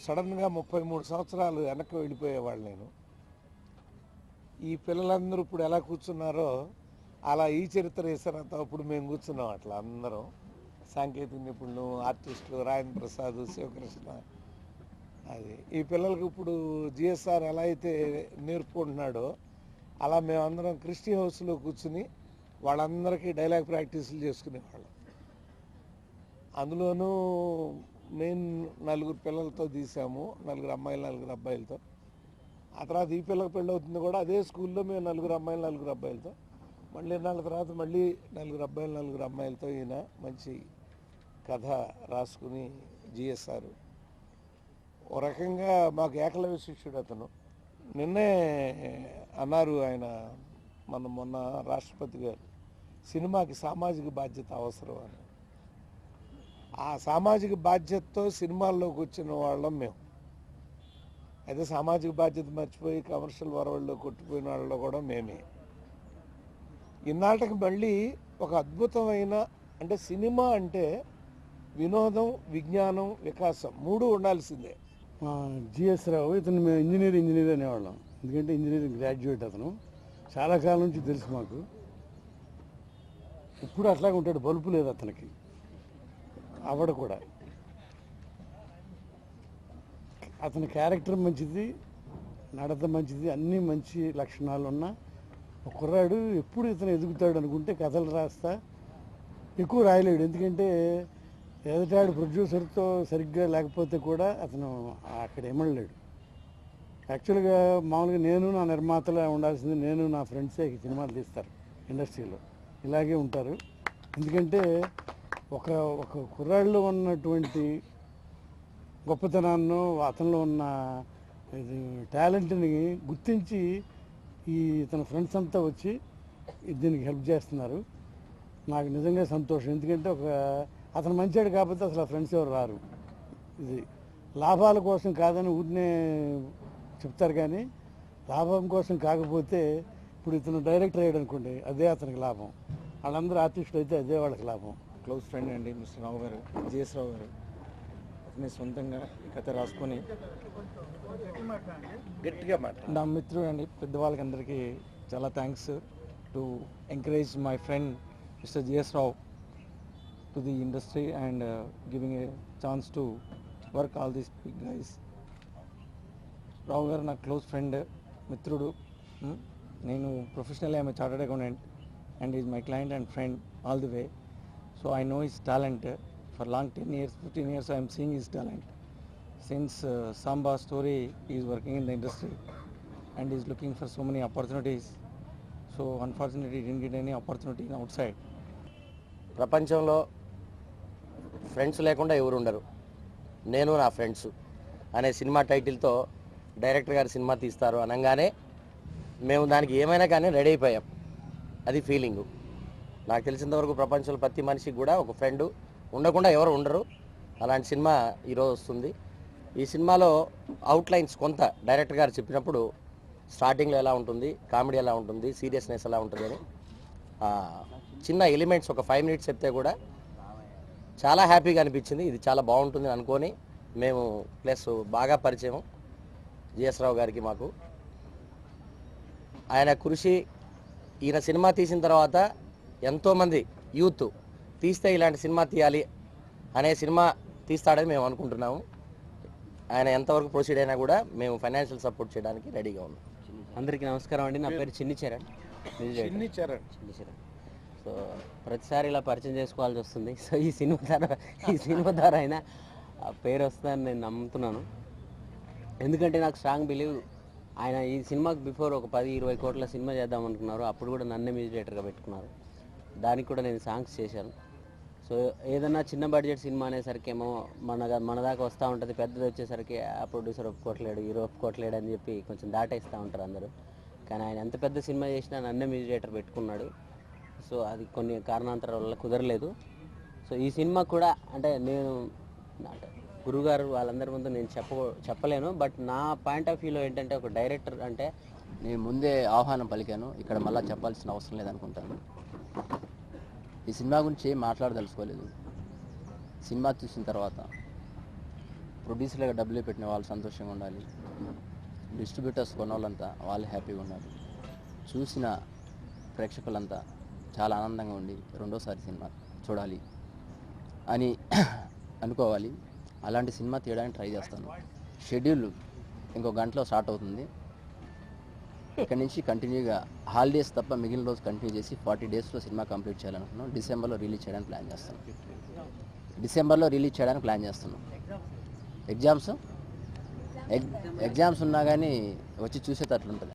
సడన్గా 33 సంవత్సరాలు వెనక్కి వెళ్ళిపోయేవాళ్ళు నేను. ఈ పిల్లలందరూ ఇప్పుడు ఎలా కూర్చున్నారో అలా ఈ చరిత్ర వేసారంతా అప్పుడు మేము కూర్చున్నాం అట్లా అందరం. సాంకేతిక నిపుణులు, ఆర్టిస్టులు, రాయన్ ప్రసాద్, శివకృష్ణ. అది ఈ పిల్లలకి ఇప్పుడు జిఎస్ఆర్ ఎలా అయితే నేర్పుకుంటున్నాడో అలా మేమందరం క్రిస్టీ హౌస్లో కూర్చుని వాళ్ళందరికీ డైలాగ్ ప్రాక్టీసులు చేసుకునేవాళ్ళం. అందులోనూ మేము 4 పిల్లలతో తీసాము, 4 అమ్మాయిలు 4 అబ్బాయిలతో. ఆ తర్వాత ఈ పిల్లకి పెళ్ళి అవుతుంది కూడా అదే స్కూల్లో మేము 4 అమ్మాయిలు 4 అబ్బాయిలతో. మళ్ళీ 4 తర్వాత మళ్ళీ 4 అబ్బాయిలు 4 అమ్మాయిలతో ఈయన మంచి కథ రాసుకుని జిఎస్ఆర్ ఓ రకంగా మాకు ఏకలవ్య శిష్యుడు అతను. నిన్నే అన్నారు ఆయన మొన్న రాష్ట్రపతి గారు, సినిమాకి సామాజిక బాధ్యత అవసరం అని. ఆ సామాజిక బాధ్యతతో సినిమాల్లోకి వచ్చిన వాళ్ళం మేము. అయితే సామాజిక బాధ్యత మర్చిపోయి కమర్షియల్ వరవల్లో కొట్టిపోయిన వాళ్ళలో కూడా మేమే. ఇన్నాళ్ళకి మళ్ళీ ఒక అద్భుతమైన, అంటే సినిమా అంటే వినోదం, విజ్ఞానం, వికాసం 3 ఉండాల్సిందే. జిఎస్ రావు ఇతను మేము ఇంజనీర్ అనేవాళ్ళం. ఎందుకంటే ఇంజనీరింగ్ గ్రాడ్యుయేట్ అతను. చాలా కాలం నుంచి తెలుసు మాకు. ఇప్పుడు అట్లాగే ఉంటాడు, బలుపు లేదు అతనికి. ఆవిడ కూడా అతని క్యారెక్టర్ మంచిది, నడత మంచిది, అన్నీ మంచి లక్షణాలు ఉన్న ఒక కుర్రాడు. ఎప్పుడు ఇతను ఎదుగుతాడు అనుకుంటే కథలు రాస్తా ఎక్కువ రాయలేడు. ఎందుకంటే ఎదుటాడు ప్రొడ్యూసర్తో సరిగ్గా లేకపోతే కూడా అతను అక్కడ ఏమనలేడు. యాక్చువల్గా మామూలుగా నేను నా నిర్మాతలా ఉండాల్సింది, నేను నా ఫ్రెండ్సే సినిమాలు తీస్తారు ఇండస్ట్రీలో, ఇలాగే ఉంటారు. ఎందుకంటే ఒక కుర్రాళ్ళలో ఉన్నటువంటి గొప్పతనాన్ని, అతనిలో ఉన్న టాలెంట్ని గుర్తించి తన ఫ్రెండ్స్ అంతా వచ్చి దీనికి హెల్ప్ చేస్తున్నారు. నాకు నిజంగా సంతోషం. ఎందుకంటే అతను మంచివాడు కాకపోతే అసలు ఆ ఫ్రెండ్స్ ఎవరు రారు. ఇది లాభాల కోసం కాదని ఊరినే చెప్తారు, కానీ లాభం కోసం కాకపోతే ఇప్పుడు ఇతను డైరెక్టర్ అయ్యాడు అనుకోండి, అదే అతనికి లాభం. వాళ్ళందరూ ఆర్టిస్టులు అయితే అదే వాళ్ళకి లాభం. క్లోజ్ ఫ్రెండ్ అండి మిస్టర్ రావు గారు, జిఎస్ రావు గారు. అతని సొంతంగా ఈ కథ రాసుకొని గట్టిగా మాట. నా మిత్రుడు అండి, పెద్దవాళ్ళకి అందరికీ చాలా thanks to encourage my friend mister G S Rao to the industry and giving a chance to work all these big guys. Rao garu నా క్లోజ్ ఫ్రెండ్, మిత్రుడు. నేను professionally I'm a chartered accountant and he is my client and friend all the way. So I know his talent. For long 10 years, 15 years I am seeing his talent. Since Samba story, he is working in the industry and he is looking for so many opportunities. So unfortunately he didn't get any opportunity outside. ప్రపంచంలో friends లేకుండా ఎవరు ఉండరు, నేను నా friends అనే cinema టైటిల్తో director గారు cinema తీస్తారు అనగానే మేము దానికి ఏమైనా కానీ రెడీ అయిపోయాం. అది ఫీలింగు. నాకు తెలిసినంతవరకు ప్రపంచంలో ప్రతి మనిషికి కూడా ఒక ఫ్రెండ్ ఉండకుండా ఎవరు ఉండరు. అలాంటి సినిమా ఈరోజు వస్తుంది. ఈ సినిమాలో అవుట్లైన్స్ కొంత డైరెక్టర్ గారు చెప్పినప్పుడు స్టార్టింగ్లో ఎలా ఉంటుంది, కామెడీ ఎలా ఉంటుంది, సీరియస్నెస్ ఎలా ఉంటుంది అని చిన్న ఎలిమెంట్స్ ఒక 5 minutes చెప్తే కూడా చాలా హ్యాపీగా అనిపించింది. ఇది చాలా బాగుంటుంది అనుకొని మేము ప్లస్ బాగా పరిచయం జిఎస్ రావు గారికి మాకు. ఆయన కృషి, ఈయన సినిమా తీసిన తర్వాత ఎంతోమంది యూత్ తీస్తే ఇలాంటి సినిమా తీయాలి అనే సినిమా తీస్తాడని మేము అనుకుంటున్నాము. ఆయన ఎంతవరకు ప్రొసీడ్ అయినా కూడా మేము ఫైనాన్షియల్ సపోర్ట్ చేయడానికి రెడీగా ఉన్నాం. అందరికీ నమస్కారం అండి. నా పేరు చిన్ని చరణ్. సో ప్రతిసారి ఇలా పరిచయం చేసుకోవాల్సి వస్తుంది. సో ఈ సినిమా ద్వారా అయినా పేరు వస్తుందని నేను నమ్ముతున్నాను. ఎందుకంటే నాకు స్ట్రాంగ్ బిలీవ్ ఆయన ఈ సినిమాకి బిఫోర్ ఒక 10-20 కోట్ల సినిమా చేద్దాం అనుకున్నారు. అప్పుడు కూడా నన్నే మ్యూజిక్ డైరెక్టర్గా పెట్టుకున్నారు. దానికి కూడా నేను సాంగ్స్ చేశాను. సో ఏదన్నా చిన్న బడ్జెట్ సినిమా అనేసరికి ఏమో మన దాకా వస్తూ ఉంటుంది, పెద్దది వచ్చేసరికి ఆ ప్రొడ్యూసర్ ఒప్పుకోవట్లేడు, హీరో ఒప్పుకోవట్లేడు అని చెప్పి కొంచెం దాటేస్తూ ఉంటారు అందరూ. కానీ ఆయన ఎంత పెద్ద సినిమా చేసినా నన్నే మ్యూజిక్ డైరెక్టర్ పెట్టుకున్నాడు. సో అది కొన్ని కారణాంతరాల వల్ల కుదరలేదు. సో ఈ సినిమా కూడా అంటే నేను గురుగారు వాళ్ళందరి ముందు నేను చెప్పలేను. బట్ నా పాయింట్ ఆఫ్ వ్యూలో ఏంటంటే ఒక డైరెక్టర్ అంటే నేను ముందే ఆహ్వానం పలికాను, ఇక్కడ మళ్ళీ చెప్పాల్సిన అవసరం లేదనుకుంటాను. ఈ సినిమా గురించి ఏం మాట్లాడదలుచుకోలేదు. సినిమా చూసిన తర్వాత ప్రొడ్యూసర్గా డబ్బులు పెట్టిన వాళ్ళు సంతోషంగా ఉండాలి, డిస్ట్రిబ్యూటర్స్ కొన్న వాళ్ళంతా వాళ్ళు హ్యాపీగా ఉండాలి, చూసిన ప్రేక్షకులంతా చాలా ఆనందంగా ఉండి రెండోసారి సినిమా చూడాలి అని అనుకోవాలి. అలాంటి సినిమా తీయడానికి ట్రై చేస్తాను. షెడ్యూల్ ఇంకో గంటలో స్టార్ట్ అవుతుంది. ఇక్కడ నుంచి కంటిన్యూగా హాలిడేస్ తప్ప మిగిలిన రోజు కంటిన్యూ చేసి 40 డేస్లో సినిమా కంప్లీట్ చేయాలనుకున్నాం. డిసెంబర్లో రిలీజ్ చేయడానికి ప్లాన్ చేస్తున్నాం. ఎగ్జామ్స్ ఉన్నా కానీ వచ్చి చూసేటట్లు ఉంటుంది.